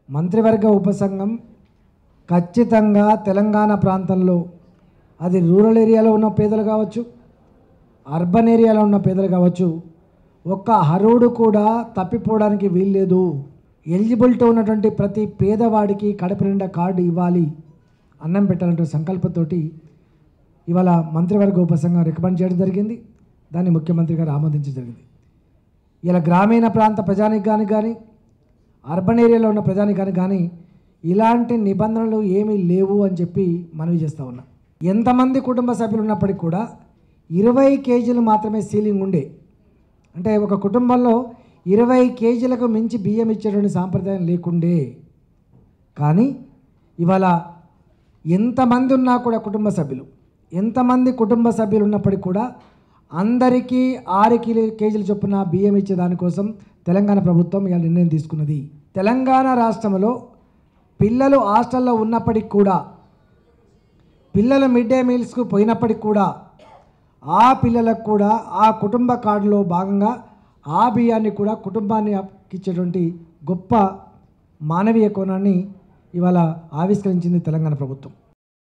మంత్రివర్గ ఉపసంఘం ఖచ్చితంగా తెలంగాణ ప్రాంతంలో అది రూరల్ ఏరియాలో ఉన్న పేదలు కావచ్చు, అర్బన్ ఏరియాలో ఉన్న పేదలు కావచ్చు, ఒక్క అర్హుడు కూడా తప్పిపోవడానికి వీల్లేదు. ఎలిజిబిలిటీ ఉన్నటువంటి ప్రతి పేదవాడికి కడుపు నిండా కార్డు ఇవ్వాలి, అన్నం పెట్టాలంటే సంకల్పంతోటి ఇవాళ మంత్రివర్గ ఉపసంఘం రికమెండ్ చేయడం జరిగింది. దాన్ని ముఖ్యమంత్రి గారు ఆమోదించడం జరిగింది. ఇలా గ్రామీణ ప్రాంత ప్రజానికానికి కానీ అర్బన్ ఏరియాలో ఉన్న ప్రజానికానికి కానీ ఇలాంటి నిబంధనలు ఏమీ లేవు అని చెప్పి మనవి చేస్తూ ఉన్నాం. ఎంతమంది కుటుంబ సభ్యులు ఉన్నప్పటికీ కూడా 20 కేజీలు మాత్రమే సీలింగ్ ఉండే, అంటే ఒక కుటుంబంలో 20 కేజీలకు మించి బియ్యం ఇచ్చేటువంటి సాంప్రదాయం లేకుండే. కానీ ఇవాళ ఎంతమంది ఉన్నా కూడా ఎంతమంది కుటుంబ సభ్యులు ఉన్నప్పటికీ కూడా అందరికీ 6 కేజీల చొప్పున బియ్యం ఇచ్చే దానికోసం తెలంగాణ ప్రభుత్వం ఇలా నిర్ణయం తీసుకున్నది. తెలంగాణ రాష్ట్రంలో పిల్లలు హాస్టల్లో ఉన్నప్పటికి కూడా, పిల్లలు మిడ్ డే మీల్స్కు పోయినప్పటికి కూడా ఆ పిల్లలకు కూడా ఆ కుటుంబ కార్డులో భాగంగా ఆ బియ్యాన్ని కూడా కుటుంబాన్ని ఇచ్చేటువంటి గొప్ప మానవీయ కోణాన్ని ఇవాళ ఆవిష్కరించింది తెలంగాణ ప్రభుత్వం.